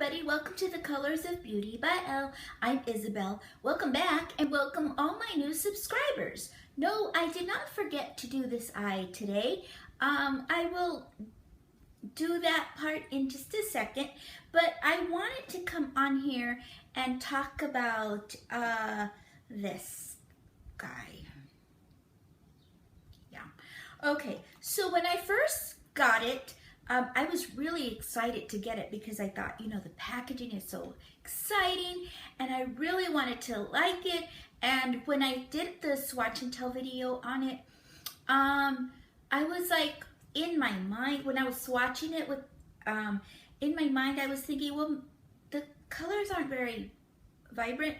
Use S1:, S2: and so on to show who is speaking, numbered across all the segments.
S1: everybody, welcome to The Colors of Beauty by Elle. I'm Isabel. Welcome back and welcome all my new subscribers. No, I did not forget to do this eye today. I will do that part in just a second, but I wanted to come on here and talk about this guy. Yeah. Okay, so when I first got it, I was really excited to get it because I thought, you know, the packaging is so exciting and I really wanted to like it. And when I did the swatch and tell video on it, I was like, in my mind, when I was swatching it with, in my mind, I was thinking, well, the colors aren't very vibrant,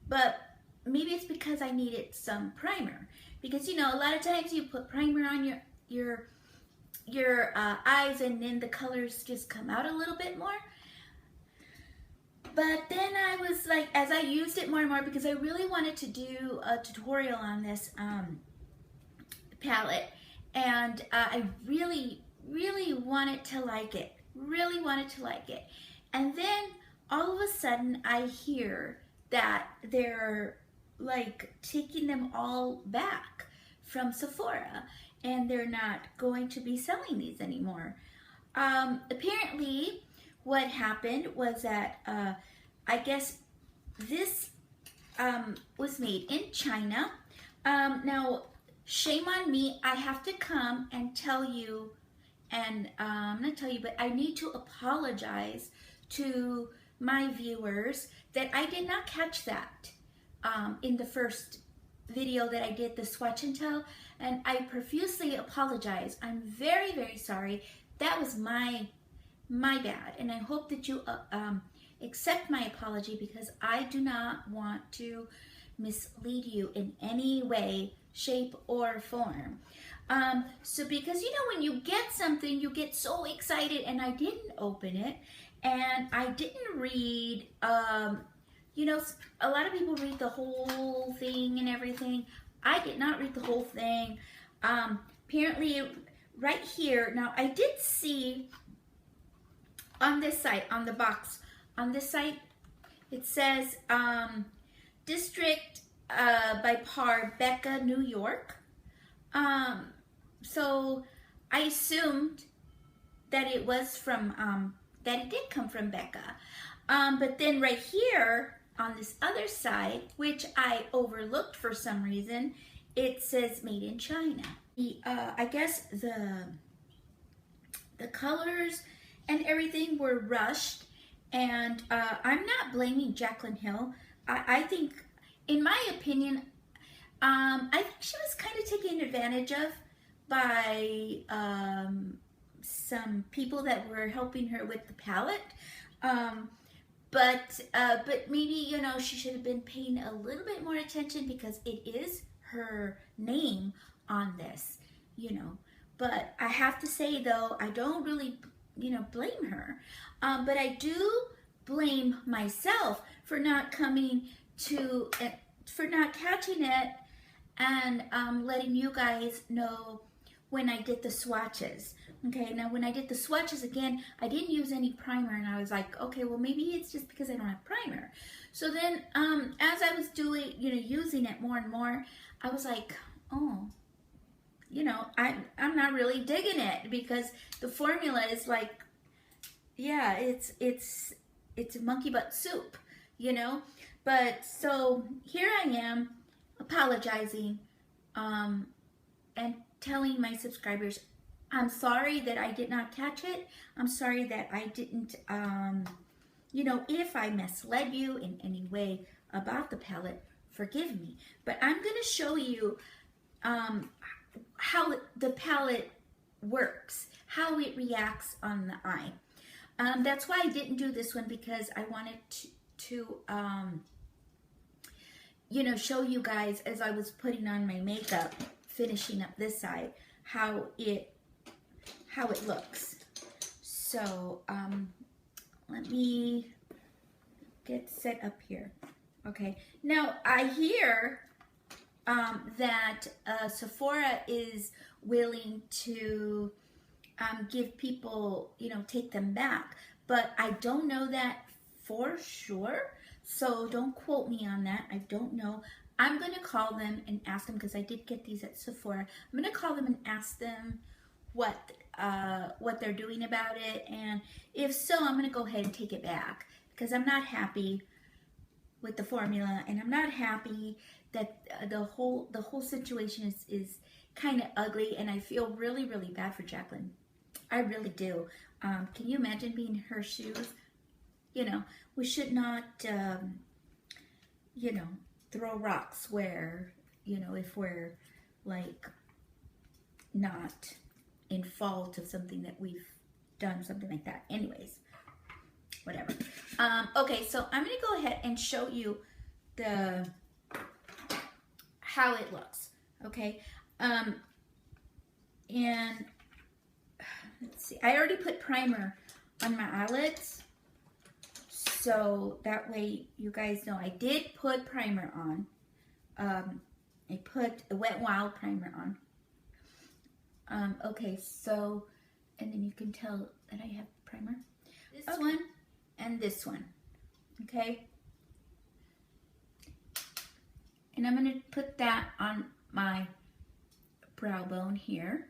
S1: but maybe it's because I needed some primer. Because, you know, a lot of times you put primer on your eyes and then the colors just come out a little bit more. But then I was like, as I used it more and more, because I really wanted to do a tutorial on this palette, and I really wanted to like it, and then all of a sudden I hear that they're like taking them all back from Sephora and they're not going to be selling these anymore. Apparently what happened was that I guess this was made in China. Now, shame on me, I have to come and tell you, and not tell you, but I need to apologize to my viewers that I did not catch that in the first video that I did, the swatch and tell, and I profusely apologize. I'm very sorry. That was my bad, and I hope that you accept my apology, because I do not want to mislead you in any way, shape, or form. So because, you know, when you get something, you get so excited, and I didn't open it, and I didn't read, you know, a lot of people read the whole thing and everything. I did not read the whole thing. Apparently, right here, now I did see on this site, on the box, on this site, it says District by Par, Becca, New York. So I assumed that it was from, that it did come from Becca. But then right here on this other side, which I overlooked for some reason, it says made in China. I guess the colors and everything were rushed, and I'm not blaming Jacklyn Hill. I think, in my opinion, I think she was kind of taken advantage of by some people that were helping her with the palette. But maybe, you know, she should have been paying a little bit more attention, because it is her name on this, you know. But I have to say, though, I don't really, you know, blame her. But I do blame myself for not coming to it, for not catching it and letting you guys know when I did the swatches. Okay, now when I did the swatches, again, I didn't use any primer, and I was like, okay, well, maybe it's just because I don't have primer. So then, as I was doing, you know, using it more and more, I was like, oh, you know, I'm not really digging it, because the formula is like, yeah, it's a monkey butt soup, you know. But so here I am apologizing, and telling my subscribers, I'm sorry that I did not catch it. I'm sorry that I didn't, you know, if I misled you in any way about the palette, forgive me. But I'm going to show you how the palette works, how it reacts on the eye. That's why I didn't do this one, because I wanted to you know, show you guys as I was putting on my makeup, finishing up this side, how it looks. So let me get set up here. Okay, now I hear that Sephora is willing to give people, you know, take them back. but I don't know that for sure. So don't quote me on that. I don't know. I'm going to call them and ask them, because I did get these at Sephora. I'm going to call them and ask them what they're doing about it, and if so, I'm going to go ahead and take it back, because I'm not happy with the formula, and I'm not happy that the whole situation is kind of ugly, and I feel really, really bad for Jacklyn. I really do. Can you imagine being in her shoes? You know, we should not, you know, throw rocks where, you know, if we're like not in fault of something that we've done, something like that. Anyways, whatever. Okay, so I'm gonna go ahead and show you how it looks. Okay, and let's see. I already put primer on my eyelids, so that way you guys know I did put primer on. I put a Wet n Wild primer on. Okay, so, and then you can tell that I have primer. This one and this one, okay? And I'm going to put that on my brow bone here.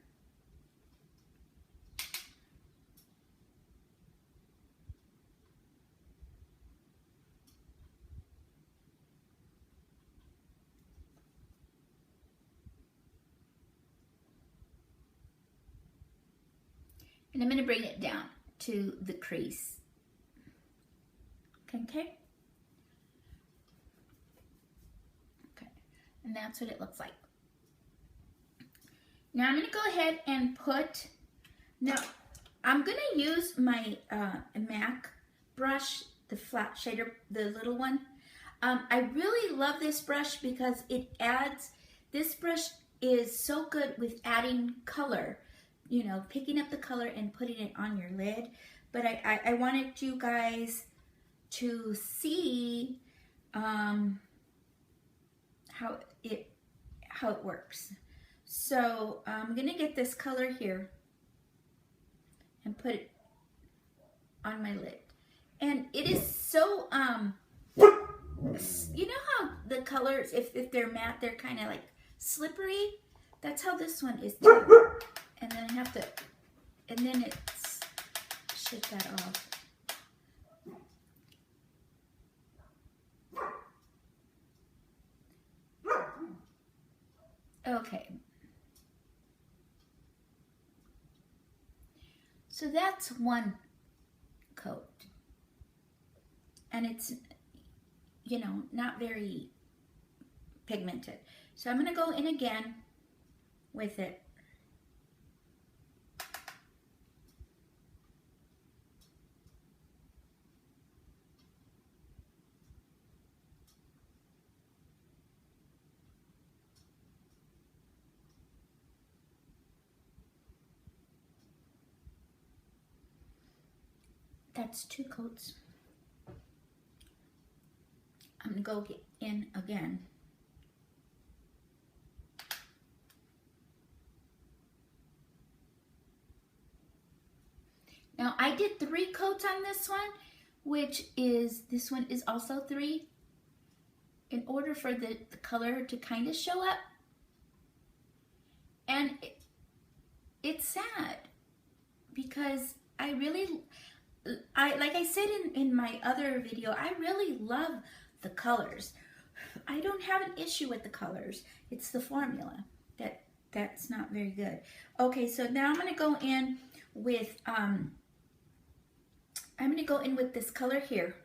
S1: And I'm going to bring it down to the crease. Okay? Okay. And that's what it looks like. Now I'm going to go ahead and put, now I'm going to use my MAC brush, the flat shader, the little one. I really love this brush because it adds, this brush is so good with adding color. You know, picking up the color and putting it on your lid. But I wanted you guys to see how it works. So I'm gonna get this color here and put it on my lid. And it is so you know how the colors, if they're matte, they're kind of like slippery. That's how this one is too. And then I have to, and then it's, shake that off. Okay. So that's one coat. And it's, you know, not very pigmented. So I'm going to go in again with it. That's 2 coats. I'm gonna go get in again. Now I did 3 coats on this one, which is, this one is also 3, in order for the color to kind of show up. And it's sad because I really, like I said in my other video, I really love the colors. I don't have an issue with the colors. It's the formula that's not very good. Okay, so now I'm going to go in with this color here.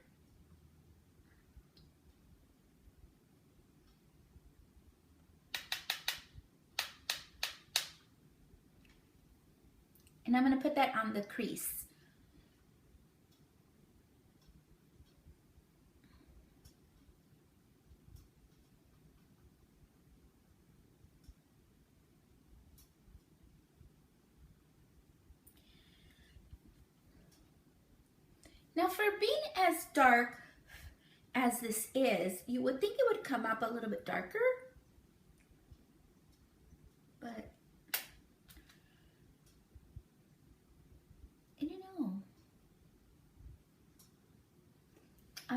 S1: And I'm going to put that on the crease. Now for being as dark as this is, you would think it would come up a little bit darker, but I don't know.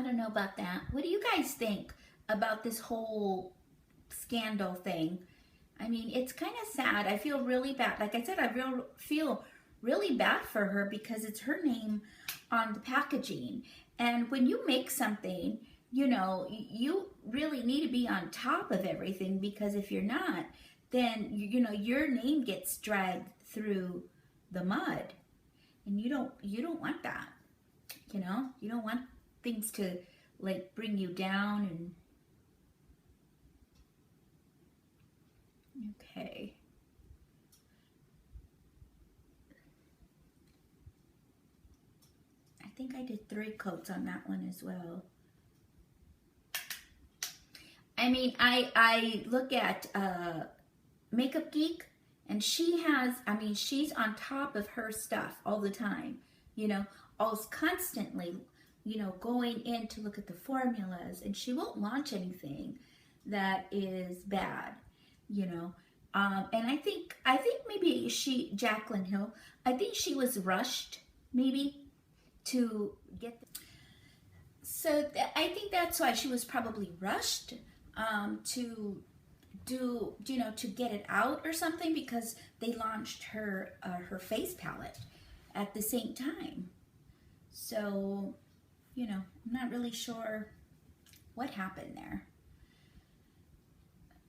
S1: don't know about that. What do you guys think about this whole scandal thing? I mean, it's kind of sad. I feel really bad. Like I said, I feel really bad for her because it's her name on the packaging. And when you make something, you know, you really need to be on top of everything, because if you're not, then, you know, your name gets dragged through the mud. And you don't want that. You know, you don't want things to like bring you down. And okay. I think I did 3 coats on that one as well. I mean, I look at Makeup Geek, and she has, I mean, she's on top of her stuff all the time, you know, always constantly, you know, going in to look at the formulas, and she won't launch anything that is bad, you know. And I think maybe Jacklyn Hill, I think she was rushed maybe to get, so I think that's why she was probably rushed to do, you know, to get it out or something, because they launched her her face palette at the same time. So, you know, I'm not really sure what happened there,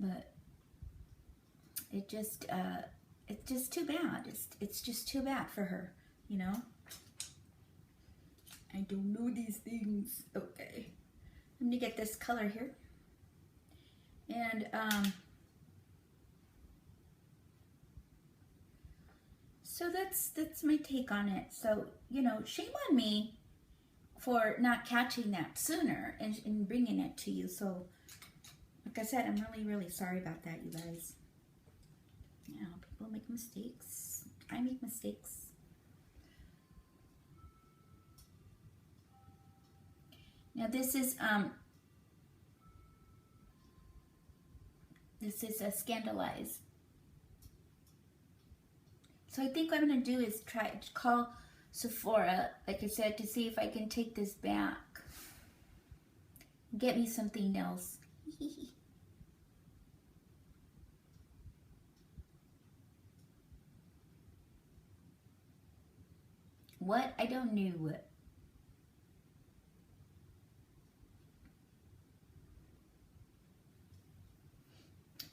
S1: but it's just too bad. It's just too bad for her, you know. I don't know these things. Okay, I'm gonna get this color here. And so that's my take on it. So, you know, shame on me for not catching that sooner and bringing it to you. So, like I said, I'm really sorry about that, you guys. You know, people make mistakes. I make mistakes. Now this is a Scandalize. So I think what I'm going to do is try to call Sephora, like I said, to see if I can take this back. Get me something else. What? I don't know what.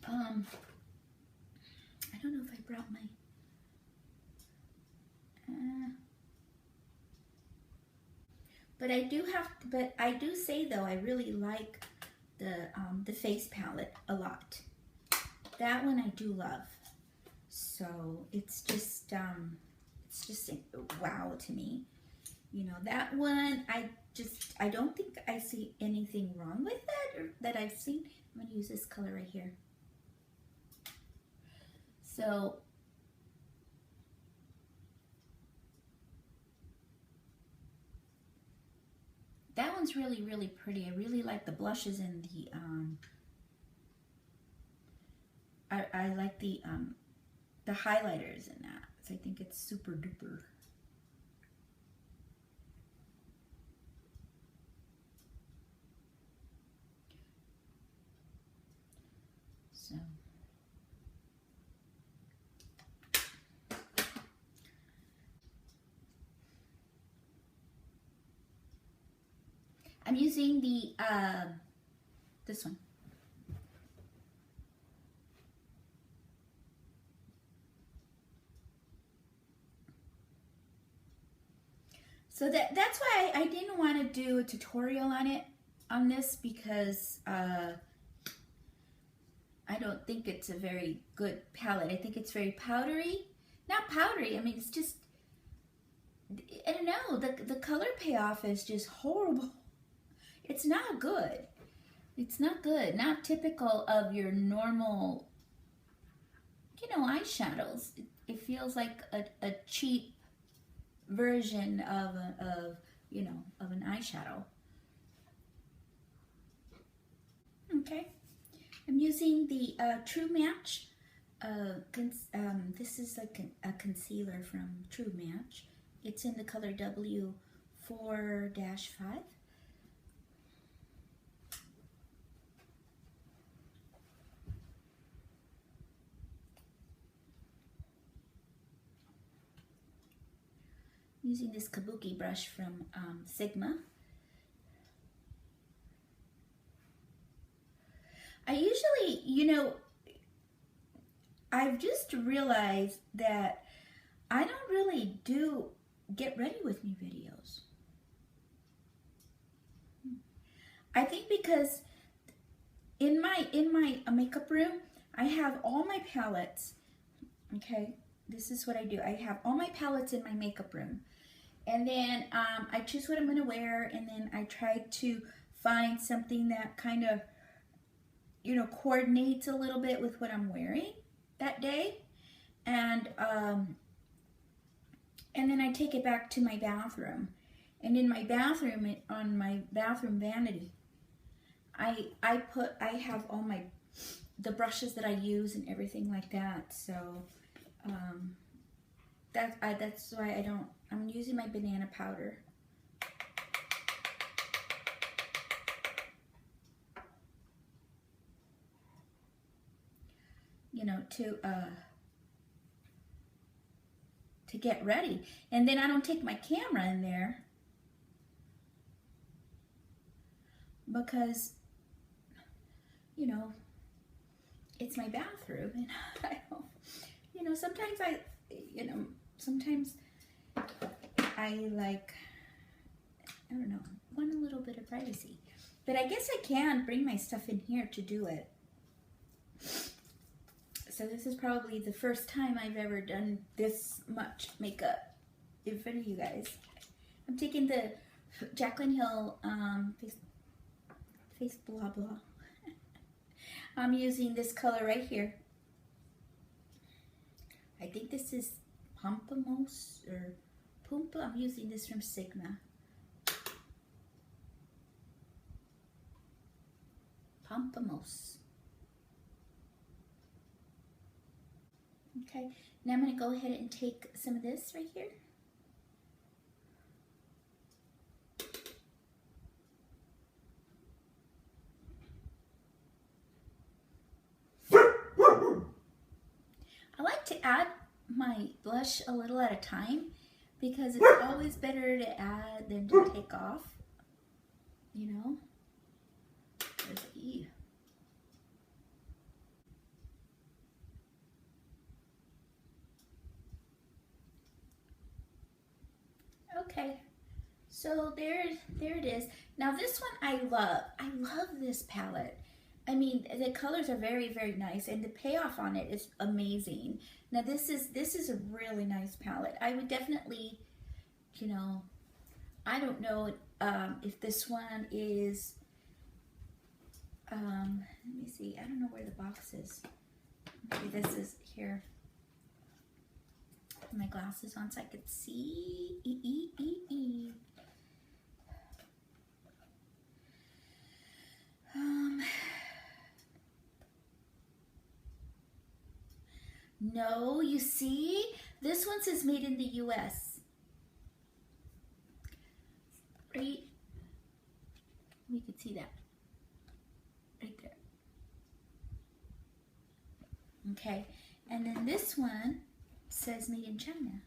S1: I don't know if I brought my, but I do say though, I really like the face palette a lot. That one I do love. So it's just a wow to me. You know, that one, I don't think I see anything wrong with that, or that I've seen. I'm gonna use this color right here. So that one's really pretty. I really like the blushes and the I like the highlighters in that. So I think it's super duper. So I'm using the this one. So that's why I didn't want to do a tutorial on this, because I don't think it's a very good palette. I think it's very powdery. Not powdery, I mean, it's just, I don't know, the color payoff is just horrible. It's not good. It's not good. Not typical of your normal, you know, eyeshadows. It feels like a cheap version of you know, of an eyeshadow. Okay, I'm using the True Match. This is like a concealer from True Match. It's in the color W4-5. using this kabuki brush from Sigma. I usually, you know, I've just realized that I don't really do get ready with me videos. I think because in my makeup room, I have all my palettes. Okay, this is what I do. I have all my palettes in my makeup room. And then I choose what I'm going to wear, and then I try to find something that kind of, you know, coordinates a little bit with what I'm wearing that day. And then I take it back to my bathroom. And in my bathroom, on my bathroom vanity, I have all the brushes that I use and everything like that. So that's why I'm using my banana powder. You know, to get ready. And then I don't take my camera in there because, you know, it's my bathroom, and I don't, you know, sometimes I like, I don't know, want a little bit of privacy. But I guess I can bring my stuff in here to do it. So this is probably the first time I've ever done this much makeup in front of you guys. I'm taking the Jacklyn Hill face blah blah. I'm using this color right here. I think this is Pampamos or Pumpa. I'm using this from Sigma. Pampamos. Okay, now I'm going to go ahead and take some of this right here. I like to add my blush a little at a time because it's always better to add than to take off, you know. Okay, so there it is. Now this one I love. I love this palette. I mean, the colors are very, very nice, and the payoff on it is amazing. Now this is a really nice palette. I would definitely, you know, I don't know if this one is, let me see. I don't know where the box is. Maybe this is here. Put my glasses on so I could see. No, you see? This one says made in the US. Right? We could see that. Right there. Okay. And then this one says made in China.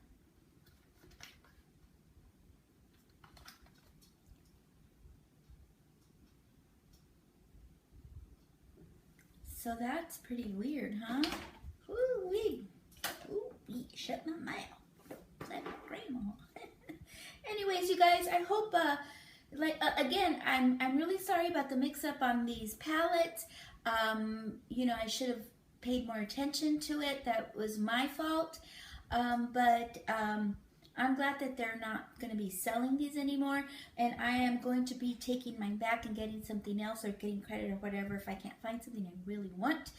S1: So that's pretty weird, huh? Ooh-wee. Ooh-wee. Shut my mouth. Like grandma. Anyways, you guys, I hope, again, I'm really sorry about the mix-up on these palettes. You know, I should have paid more attention to it. That was my fault. But I'm glad that they're not going to be selling these anymore, and I am going to be taking mine back and getting something else or getting credit or whatever if I can't find something I really want.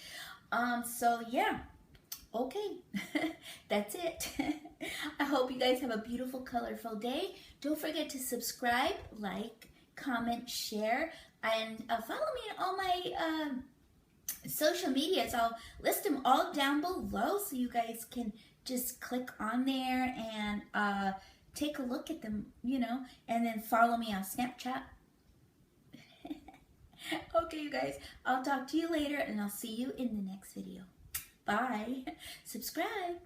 S1: So yeah, okay, that's it. I hope you guys have a beautiful, colorful day. Don't forget to subscribe, like, comment, share, and follow me on all my social medias. I'll list them all down below so you guys can just click on there and take a look at them, you know, and then follow me on Snapchat. Okay, you guys, I'll talk to you later, and I'll see you in the next video. Bye. Subscribe.